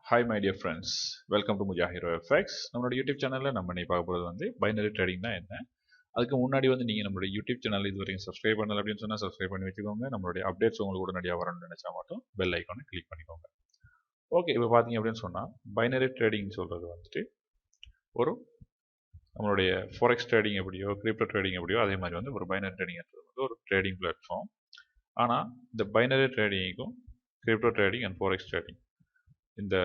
Hi my dear friends, welcome to Mujahiro FX. நம்மளோட YouTube சேனலில் நம்ம இன்னைக்கு பார்க்க போகிறது வந்து பைனரி ட்ரேடிங்னா என்ன. அதுக்கு முன்னாடி வந்து நீங்கள் நம்மளோட யூடியூப் சேனல் இது வரைக்கும் சப்ஸ்கிரைப் பண்ணல அப்படின்னு சொன்னால் சப்ஸ்கிரைப் பண்ணி வச்சுக்கோங்க. நம்மளுடைய அப்டேட்ஸ் உங்களுக்கு உடனடியாக வரணும்னு நினச்சா மட்டும் பெல் ஐக்கானை கிளிக் பண்ணிக்கோங்க. ஓகே, இப்போ பார்த்தீங்க அப்படின்னு சொன்னால் பைனரி ட்ரேடிங் சொல்கிறது வந்துட்டு ஒரு நம்மளுடைய ஃபாரெக்ஸ் ட்ரேடிங் எப்படியோ கிரிப்டோ ட்ரேடிங் எப்படியோ அதே மாதிரி வந்து ஒரு பைனரி ட்ரேடிங் வந்து ஒரு ட்ரேடிங் பிளாட்ஃபார்ம். ஆனால் இந்த பைனரி ட்ரேடிங்கும் crypto trading and forex trading இந்த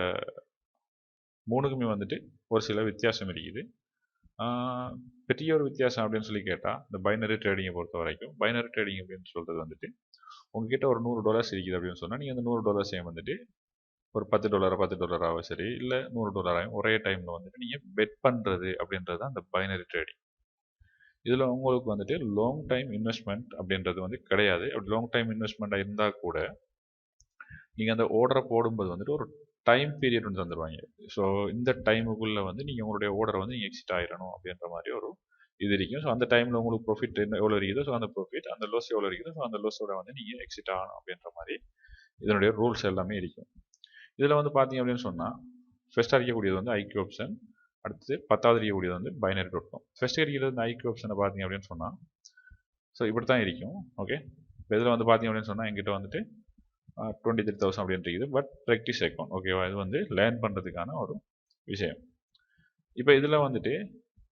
மூணுக்குமே வந்துட்டு ஒரு சில வித்தியாசம் இருக்குது. பெரிய ஒரு வித்தியாசம் அப்படின்னு சொல்லி கேட்டால் இந்த பைனரி ட்ரேடிங்கை பொறுத்த வரைக்கும் பைனரி ட்ரேடிங் அப்படின்னு சொல்கிறது வந்துட்டு உங்ககிட்ட ஒரு $100 இருக்குது அப்படின்னு சொன்னால் நீங்கள் அந்த $100 வந்துட்டு ஒரு $10 சரி இல்லை $100 ஒரே டைமில் வந்துட்டு நீங்கள் பெட் பண்ணுறது அப்படின்றது தான் அந்த பைனரி ட்ரேடிங். இதில் உங்களுக்கு வந்துட்டு லாங் டைம் இன்வெஸ்ட்மெண்ட் அப்படின்றது வந்து கிடையாது. அப்படி லாங் டைம் இன்வெஸ்ட்மெண்ட்டாக இருந்தால் கூட நீங்கள் அந்த ஆர்டரை போடும்போது வந்துட்டு ஒரு டைம் பீரியட் வந்து தந்துடுவாங்க. ஸோ இந்த டைமுக்குள்ளே வந்து நீங்கள் உங்களுடைய ஆர்டரை வந்து நீங்கள் எக்ஸிட் ஆகிடணும் அப்படின்ற மாதிரி ஒரு இது இருக்கும். ஸோ அந்த டைமில் உங்களுக்கு ப்ராஃபிட் எவ்வளோ இருக்குதோ ஸோ அந்த ப்ராஃபிட், அந்த லோஸ் எவ்வளோ இருக்குதோ ஸோ அந்த லோஸோட வந்து நீங்கள் எக்ஸிட் ஆகணும் அப்படின்ற மாதிரி இதனுடைய ரூல்ஸ் எல்லாமே இருக்கும். இதில் வந்து பார்த்தீங்க அப்படின்னு சொன்னால் ஃபஸ்ட் அடிக்கக்கூடியது வந்து ஐக்யூ ஆப்ஷன், அடுத்து 10வது அடிக்கக்கூடியது வந்து பைனரி டாட். ஃபஸ்ட் அடிக்கிறது வந்து ஐக்யூ ஆப்ஷனை பார்த்தீங்க அப்படின்னு சொன்னால் ஸோ இப்படி தான் இருக்கும். ஓகே, இப்போ இதில் வந்து பார்த்தீங்க அப்படின்னு சொன்னால் எங்கிட்ட வந்துட்டு 23,000 அப்படின்றது பட் ப்ராக்டிஸ் அக்கௌண்ட். ஓகேவா, இது வந்து லேர்ன் பண்ணுறதுக்கான ஒரு விஷயம். இப்போ இதில் வந்துட்டு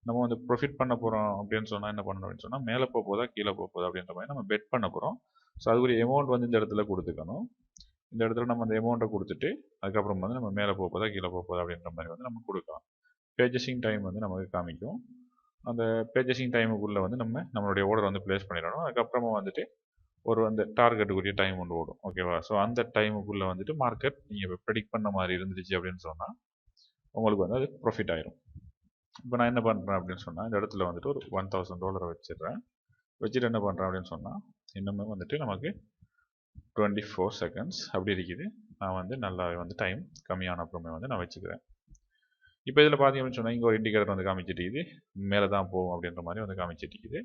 நம்ம வந்து ப்ரொஃபிட் பண்ண போகிறோம் அப்படின்னு சொன்னால் என்ன பண்ணணும் அப்படின்னு சொன்னால் மேலே போதா கீழே போதா அப்படின்ற மாதிரி நம்ம பெட் பண்ண போகிறோம். ஸோ அதுக்குரிய அமௌண்ட் வந்து இந்த இடத்துல கொடுத்துக்கணும். இந்த இடத்துல நம்ம அந்த அமௌண்ட்டை கொடுத்துட்டு அதுக்கப்புறம் வந்து நம்ம மேலே போதா கீழே போதா அப்படின்ற மாதிரி வந்து நம்ம கொடுக்கலாம். பேஜஸிங் டைம் வந்து நமக்கு காமிக்கும். அந்த பேஜஸிங் டைமுக்குள்ளே வந்து நம்மளுடைய ஆர்டர் வந்து ப்ளேஸ் பண்ணிடணும். அதுக்கப்புறமா வந்துட்டு ஒரு அந்த டார்கெட்டுக்குரிய டைம் ஒன்று ஓடும். ஓகேவா, ஸோ அந்த டைமுக்குள்ளே வந்துட்டு மார்க்கெட் நீங்கள் ப்ரெடிக்ட் பண்ண மாதிரி இருந்துச்சு அப்படின்னு சொன்னால் உங்களுக்கு வந்து அது ப்ராஃபிட் ஆயிரும். இப்போ நான் என்ன பண்ணுறேன் அப்படின்னு சொன்னால் இந்த இடத்துல வந்துட்டு ஒரு $1,000 வச்சிடுறேன். வச்சுட்டு என்ன பண்ணுறேன் அப்படின்னு சொன்னால் இன்னுமே வந்துட்டு நமக்கு 24 செகண்ட்ஸ் அப்படி இருக்குது. நான் வந்து நல்லா வந்து டைம் கம்மியான அப்புறமே வந்து நான் வச்சுக்கிறேன். இப்போ இதில் பார்த்தீங்க அப்படின்னு சொன்னால் இங்கே ஒரு இண்டிகேட்டர் வந்து காமிச்சிட்டு மேலே தான் போகும் அப்படின்ற மாதிரி வந்து காமிச்சிட்டு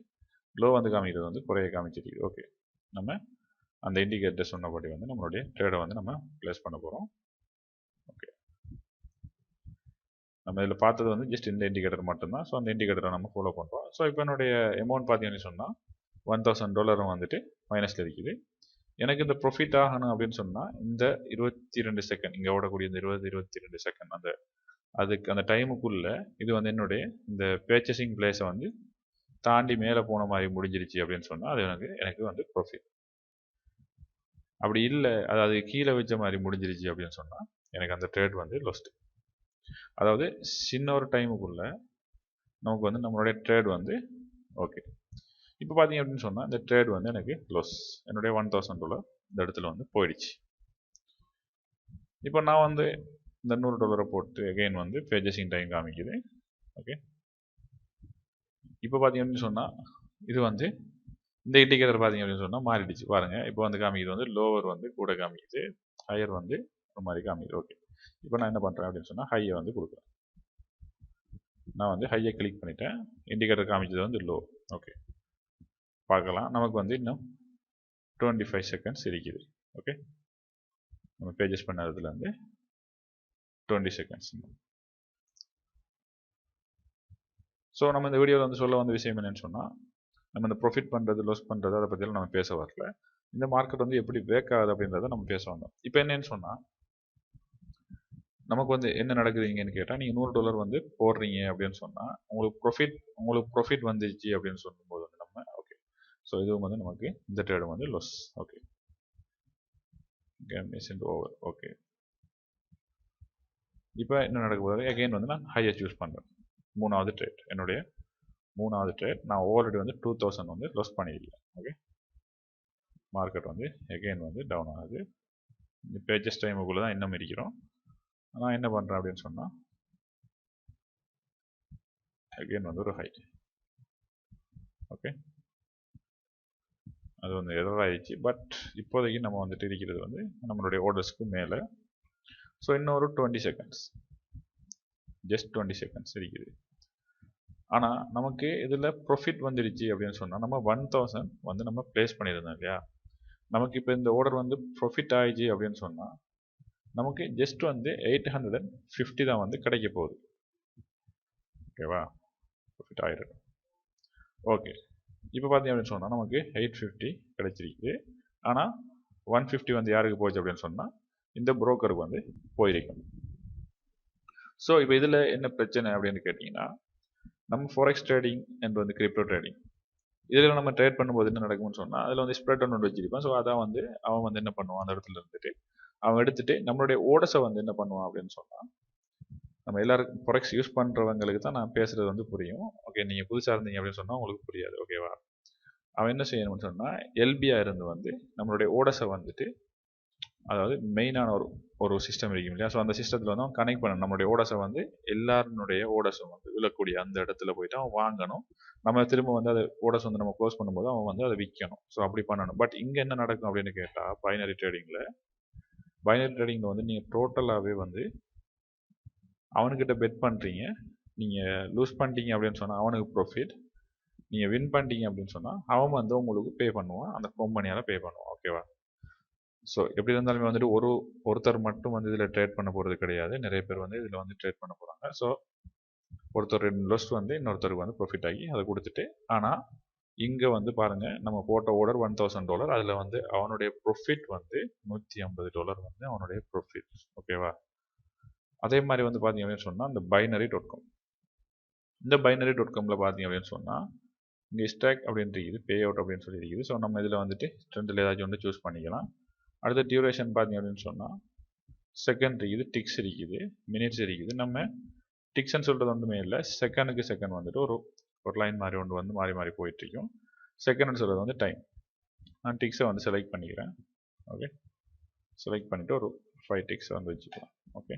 லோ வந்து காமிக்கிறது வந்து குறைய காமிச்சிட்டு. ஓகே, நம்ம அந்த இண்டிகேட்டர் சொன்னபடி வந்து நம்மளுடைய ட்ரேடை வந்து நம்ம ப்ளேஸ் பண்ண போகிறோம். ஓகே, நம்ம இதில் பார்த்தது வந்து ஜஸ்ட் இந்த இண்டிகேட்டர் மட்டும்தான். ஸோ அந்த இண்டிகேட்டரை நம்ம ஃபாலோ பண்ணுறோம். ஸோ இப்போ என்னுடைய அமௌண்ட் பார்த்தீங்கன்னு சொன்னால் $1,000 வந்துட்டு மைனஸில் இருக்குது. எனக்கு இந்த ப்ராஃபிட் ஆகணும் அப்படின்னு சொன்னால் இந்த 22 செகண்ட் இங்கே ஓடக்கூடிய இந்த 22 செகண்ட் அதுக்கு அந்த டைமுக்குள்ளே இது வந்து என்னுடைய இந்த பர்ச்சேசிங் பிளேஸை வந்து தாண்டி மேலே போன மாதிரி முடிஞ்சிருச்சு அப்படின்னு சொன்னால் அது எனக்கு வந்து ப்ராஃபிட். அப்படி இல்லை, அதாவது கீழே வச்ச மாதிரி முடிஞ்சிருச்சு அப்படின்னு சொன்னால் எனக்கு அந்த ட்ரேட் வந்து லொஸ்ட். அதாவது சின்ன ஒரு டைமுக்குள்ளே நமக்கு வந்து நம்மளுடைய ட்ரேட் வந்து ஓகே. இப்போ பார்த்தீங்க அப்படின்னு சொன்னால் இந்த ட்ரேட் வந்து எனக்கு லொஸ். என்னுடைய $1,000 இந்த இடத்துல வந்து போயிடுச்சு. இப்போ நான் வந்து இந்த $100 போட்டு அகெயின் வந்து பேஜஸிங் டைம் காமிக்குது. ஓகே, இப்போ பார்த்தீங்க அப்படின்னு சொன்னால் இது வந்து இந்த இண்டிகேட்டர் பார்த்தீங்க அப்படின்னு சொன்னால் மாறிடுச்சு பாருங்கள். இப்போ வந்து காமிக்குது வந்து லோவர் வந்து கூட காமிக்குது, ஹையர் வந்து ஒரு மாதிரி காமிக்குது. ஓகே, இப்போ நான் என்ன பண்ணுறேன் அப்படின்னு சொன்னால் ஹையை வந்து கொடுக்குறேன். நான் வந்து ஹையை கிளிக் பண்ணிட்டேன். இண்டிகேட்டர் காமிச்சது வந்து லோ. ஓகே, பார்க்கலாம். நமக்கு வந்து இன்னும் 25 செகண்ட்ஸ் இருக்குது. ஓகே, நம்ம பேஜஸ் பண்ணதுல வந்து 20 செகண்ட்ஸ். ஸோ நம்ம இந்த வீடியோவில் வந்து சொல்ல வந்த விஷயம் என்னன்னு சொன்னால் நம்ம இந்த ப்ராஃபிட் பண்ணுறது லாஸ் பண்ணுறது அதை பற்றியெல்லாம் நம்ம பேச வரல. இந்த மார்க்கெட் வந்து எப்படி வேக் ஆகுது அப்படின்றத நம்ம பேச வந்தோம். இப்போ என்னன்னு சொன்னால் நமக்கு வந்து என்ன நடக்குதுங்கன்னு கேட்டால் நீங்கள் $100 வந்து போடுறீங்க அப்படின்னு சொன்னால் உங்களுக்கு ப்ராஃபிட் வந்துருச்சு அப்படின்னு சொல்லும்போது வந்து நம்ம ஓகே, ஸோ இதுவும் வந்து நமக்கு இந்த ட்ரேடும் வந்து loss. Okay, game is into over. Okay, இப்போ என்ன நடக்க போகுது, அகெயின் வந்து நான் ஹையை சூஸ் பண்ணுறேன். மூணாவது ட்ரேட், என்னுடைய மூணாவது ட்ரேட். நான் ஆல்ரெடி வந்து 2000 வந்து லாஸ் பண்ணியிருக்கேன். ஓகே, மார்க்கெட் வந்து அகெயின் வந்து டவுன் ஆகுது. இந்த பேஜஸ் டைமுக்குள்ளே தான் இன்னும் இருக்கிறோம். நான் என்ன பண்ணுறேன் அப்படின்னு சொன்னால் அகெயின் வந்து ஒரு ஹை. ஓகே, அது வந்து எரர் ஆயிடுச்சு. பட் இப்போதைக்கு நம்ம வந்துட்டு இருக்கிறது வந்து நம்மளுடைய ஆர்டர்ஸ்க்கு மேலே. ஸோ இன்னும் ஒரு 20 செகண்ட்ஸ், ஜஸ்ட் 20 செகண்ட்ஸ் இருக்குது. ஆனால் நமக்கு இதில் ப்ராஃபிட் வந்துடுச்சு அப்படின்னு சொன்னால் நம்ம 1000 வந்து நம்ம ப்ளேஸ் பண்ணியிருந்தோம் இல்லையா. நமக்கு இப்போ இந்த ஆர்டர் வந்து ப்ராஃபிட் ஆயிடுச்சு அப்படின்னு சொன்னால் நமக்கு ஜஸ்ட் வந்து 850 தான் வந்து கிடைக்க போகுது. ஓகேவா, ப்ராஃபிட் ஆயிரும். ஓகே, இப்போ பார்த்தீங்க அப்படின்னு சொன்னால் நமக்கு 850 கிடைச்சிருக்கு. ஆனால் 150 வந்து யாருக்கு போச்சு அப்படின்னு சொன்னால் இந்த புரோக்கருக்கு வந்து போயிருக்கும். ஸோ இப்போ இதில் என்ன பிரச்சனை அப்படின்னு கேட்டிங்கன்னா, நம்ம ஃபாரெக்ஸ் ட்ரேடிங் அண்ட் வந்து கிரிப்டோ ட்ரேடிங் இதில் நம்ம ட்ரேட் பண்ணும்போது என்ன நடக்கும்னு சொன்னால், அதில் வந்து ஸ்ப்ரெட் ஒன்று வச்சிருப்பான். ஸோ அதான் வந்து அவன் வந்து என்ன பண்ணுவான், அந்த இடத்துல இருந்துட்டு அவன் எடுத்துட்டு நம்மளுடைய ஓடஸை வந்து என்ன பண்ணுவான் அப்படின்னு சொன்னால், நம்ம எல்லாருக்கும் ஃபாரெக்ஸ் யூஸ் பண்ணுறவங்களுக்கு தான் நான் பேசுகிறது வந்து புரியும். ஓகே, நீங்கள் புதுசாக இருந்தீங்க அப்படின்னு சொன்னால் உங்களுக்கு புரியாது. ஓகேவா, அவன் என்ன செய்யணும்னு சொன்னால் எல்பியா இருந்து வந்து நம்மளுடைய ஓடஸை வந்துட்டு, அதாவது மெயினான ஒரு சிஸ்டம் இருக்கும் இல்லையா, ஸோ அந்த சிஸ்டத்தில் வந்து அவன் கனெக்ட் பண்ணணும். நம்மளுடைய ஓடஸை வந்து எல்லாருடைய ஓடஸும் வந்து விழக்கூடிய அந்த இடத்துல போயிட்டு அவன் வாங்கணும். நம்ம திரும்ப வந்து அதை ஓடஸ் வந்து நம்ம க்ளோஸ் பண்ணும்போது அவன் வந்து அதை விற்கணும். ஸோ அப்படி பண்ணணும். பட் இங்கே என்ன நடக்கும் அப்படின்னு கேட்டால், பைனரி ட்ரேடிங்கில் வந்து நீங்கள் டோட்டலாகவே வந்து அவனுக்கிட்ட பெட் பண்ணுறீங்க. நீங்கள் லூஸ் பண்ணிட்டீங்க அப்படின்னு சொன்னால் அவனுக்கு ப்ராஃபிட், நீங்கள் வின் பண்ணிட்டீங்க அப்படின்னு சொன்னால் அவன் வந்து உங்களுக்கு பே பண்ணுவான், அந்த கம்பெனியால் பே பண்ணுவான். ஓகேவா, ஸோ எப்படி இருந்தாலுமே வந்துட்டு ஒருத்தர் மட்டும் வந்து இதில் ட்ரேட் பண்ண போகிறது கிடையாது. நிறைய பேர் வந்து இதில் வந்து ட்ரேட் பண்ண போகிறாங்க. ஸோ ஒருத்தர் இன்வெஸ்ட் வந்து இன்னொருத்தருக்கு வந்து ப்ராஃபிட் ஆகி அதை கொடுத்துட்டு, ஆனால் இங்கே வந்து பாருங்கள், நம்ம போட்ட ஆர்டர் $1000, அதில் வந்து அவனுடைய ப்ராஃபிட் வந்து $150 வந்து அவனுடைய ப்ராஃபிட். ஓகேவா, அதே மாதிரி வந்து பார்த்தீங்க அப்படின்னு சொன்னால் இந்த binary.com, இந்த binary.comல பார்த்தீங்க அப்படின்னு சொன்னால் இங்கே ஸ்டாக் அப்படின்னு இருக்குது, பே அவுட் அப்படின்னு சொல்லி இருக்குது. ஸோ நம்ம இதில் வந்துட்டு ரெண்டில் ஏதாச்சும் ஒன்று சூஸ் பண்ணிக்கலாம். அடுத்த டியூரேஷன் பார்த்தீங்க அப்படின்னு சொன்னால் செகண்ட் இருக்குது, டிக்ஸ் இருக்குது, மினிட்ஸ் இருக்குது. நம்ம டிக்ஸ்ன்னு சொல்கிறது ஒன்றுமே இல்லை, செகண்டுக்கு செகண்ட் வந்துட்டு ஒரு லைன் மாதிரி ஒன்று வந்து மாறி மாறி போயிட்டுருக்கும். செகண்ட்னு சொல்கிறது வந்து டைம். நான் டிக்ஸை வந்து செலக்ட் பண்ணிக்கிறேன். ஓகே, செலக்ட் பண்ணிவிட்டு ஒரு 5 டிக்ஸை வந்து வச்சுக்கலாம். ஓகே,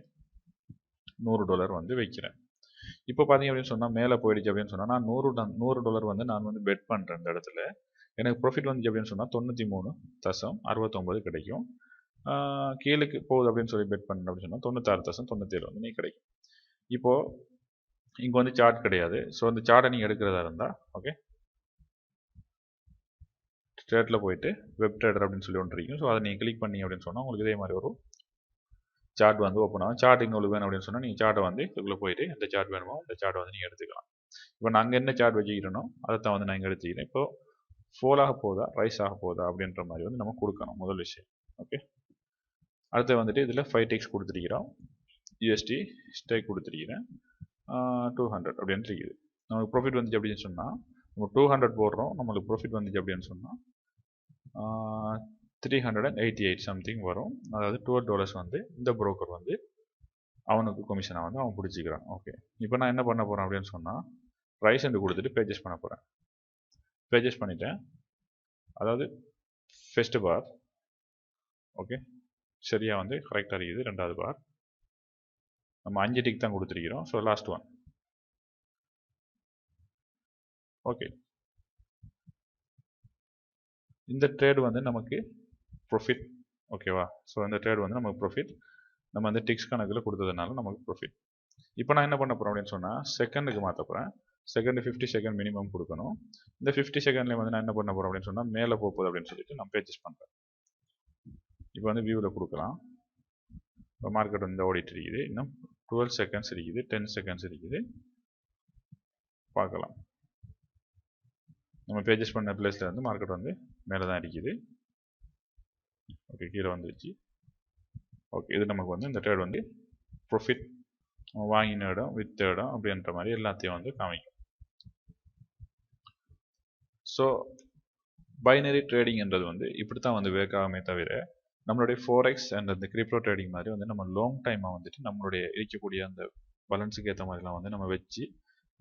$100 வந்து வைக்கிறேன். இப்போ பார்த்தீங்க அப்படின்னு சொன்னால் மேலே போயிடுச்சு அப்படின்னு சொன்னால் நான் $100 வந்து நான் வந்து பெட் பண்ணுறேன். இந்த இடத்துல எனக்கு ப்ராஃபிட் வந்துச்சு அப்படின்னு சொன்னால் 93.69 கிடைக்கும். கீழுக்கு போகுது அப்படின்னு சொல்லி பெட் பண்ணுறேன் அப்படின்னு சொன்னால் 96.97 வந்து நீங்கள் கிடைக்கும். இப்போது இங்கே வந்து சார்ட் கிடையாது. ஸோ அந்த சார்ட்டை நீங்கள் எடுக்கிறதா இருந்தால், ஓகே, ட்ரேட்டில் போயிட்டு வெப் ட்ரேடர் அப்படின்னு சொல்லி ஒன்று இருக்கும். ஸோ அதை நீங்கள் கிளிக் பண்ணி அப்படின்னு சொன்னால் உங்களுக்கு இதே மாதிரி ஒரு சார்ட் வந்து ஓப்பன் ஆகும். சார்ட் உங்களுக்கு வேணும் அப்படின்னு சொன்னால் நீங்கள் சார்ட்டை வந்து இதுக்குள்ளே போயிட்டு எந்த சார்ட் வேணுமோ அந்த சார்ட்டை வந்து நீங்கள் எடுத்துக்கலாம். இப்போ நாங்கள் என்ன சார்ட் வச்சுக்கிறோனோ அதை தான் வந்து நான் இங்கே எடுத்துக்கிறேன். இப்போது ஃபோல் ஆக போதா ரைஸ் ஆக போதா அப்படின்ற மாதிரி வந்து நம்ம கொடுக்கணும், முதல் விஷயம். ஓகே, அடுத்து வந்துட்டு இதில் 5 டிக்ஸ் கொடுத்துருக்கிறோம், யூஎஸ்டி ஸ்டேக் கொடுத்துருக்கிறேன், 200 அப்படின்னு இருக்குது. நமக்கு ப்ராஃபிட் வந்துச்சு அப்படின்னு சொன்னால் நம்ம 200 போடுறோம், நம்மளுக்கு ப்ராஃபிட் வந்துச்சு அப்படின்னு சொன்னால் 388 சம்திங் வரும். அதாவது $12 வந்து இந்த புரோக்கர் வந்து அவனுக்கு கமிஷனாக வந்து அவன் பிடிச்சிக்கிறான். ஓகே, இப்போ நான் என்ன பண்ண போகிறேன் அப்படின்னு சொன்னால் ரைஸ் என்று கொடுத்துட்டு பேஜஸ் பண்ண போகிறேன். பேஜஸ் பண்ணிட்டேன், அதாவது ஃபர்ஸ்ட் பார். ஓகே, சரியாக வந்து கரெக்டாக இருக்குது. ரெண்டாவது பார் நம்ம 5 டிக் தான் கொடுத்துருக்கிறோம். So last one. ஓகே, இந்த ட்ரேடு வந்து நமக்கு ப்ராஃபிட். ஓகேவா, ஸோ இந்த ட்ரேடு வந்து நமக்கு ப்ராஃபிட். நம்ம வந்து டிக்ஸ் கணக்கில் கொடுத்ததுனால நமக்கு ப்ராஃபிட். இப்போ நான் என்ன பண்ண போகிறேன் அப்படின்னு சொன்னால் செகண்டுக்கு மாற்ற போகிறேன். செகண்ட் 50 செகண்ட் மினிமம் கொடுக்கணும். இந்த 50 செகண்ட்லேயே வந்து நான் என்ன பண்ண போகிறேன் அப்படின்னு சொன்னால் மேலே போகுது அப்படின்னு சொல்லிட்டு நான் பேச்சஸ் பண்ணுறேன். இப்போ வந்து வியூவில் கொடுக்கலாம். இப்போ மார்க்கெட் வந்து ஓடிட்டு இருக்குது. இன்னும் 12 செகண்ட்ஸ் இருக்குது, 10 செகண்ட்ஸ் இருக்குது, பார்க்கலாம். நம்ம பேஜஸ் பண்ண பிளேஸில் வந்து மார்க்கெட் வந்து மேலே தான் இருக்குது. ஓகே, கீழே வந்துருச்சு. ஓகே, இது நமக்கு வந்து இந்த ட்ரேட் வந்து ப்ராஃபிட், வாங்கின இடம், வித்த இடம் அப்படின்ற மாதிரி எல்லாத்தையும் வந்து காமிக்கும். ஸோ பைனரி ட்ரேடிங்ன்றது வந்து இப்படி தான் வந்து வேக் ஆகுமே தவிர நம்மளுடைய ஃபோரெக்ஸ் அண்ட் அந்த கிரிப்டோ ட்ரேடிங் மாதிரி வந்து நம்ம லாங் டைமாக வந்துட்டு நம்மளுடைய இருக்கக்கூடிய அந்த பேலன்ஸுக்கு ஏற்ற மாதிரிலாம் வந்து நம்ம வச்சு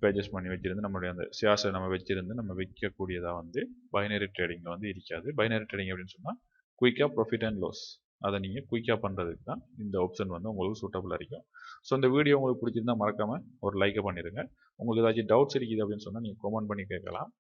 பேஜஸ் பண்ணி வச்சிருந்து நம்மளுடைய அந்த ஷேர்ஸை நம்ம வச்சிருந்து நம்ம வைக்கக்கூடியதாக வந்து பைனரி ட்ரேடிங்கில் வந்து இருக்காது. பைனரி ட்ரேடிங் அப்படின்னு சொன்னால் குயிக்காக ப்ராஃபிட் அண்ட் லாஸ் அதை நீங்கள் குயிக்காக பண்ணுறதுக்கு தான் இந்த ஆப்ஷன் வந்து உங்களுக்கு சூட்டபுளாக இருக்கும். ஸோ இந்த வீடியோ உங்களுக்கு பிடிச்சிருந்தால் மறக்காமல் ஒரு லைக்கை பண்ணிடுங்க. உங்களுக்கு ஏதாச்சும் டவுட்ஸ் இருக்குது அப்படின்னு சொன்னால் நீங்கள் கமெண்ட் பண்ணி கேட்கலாம்.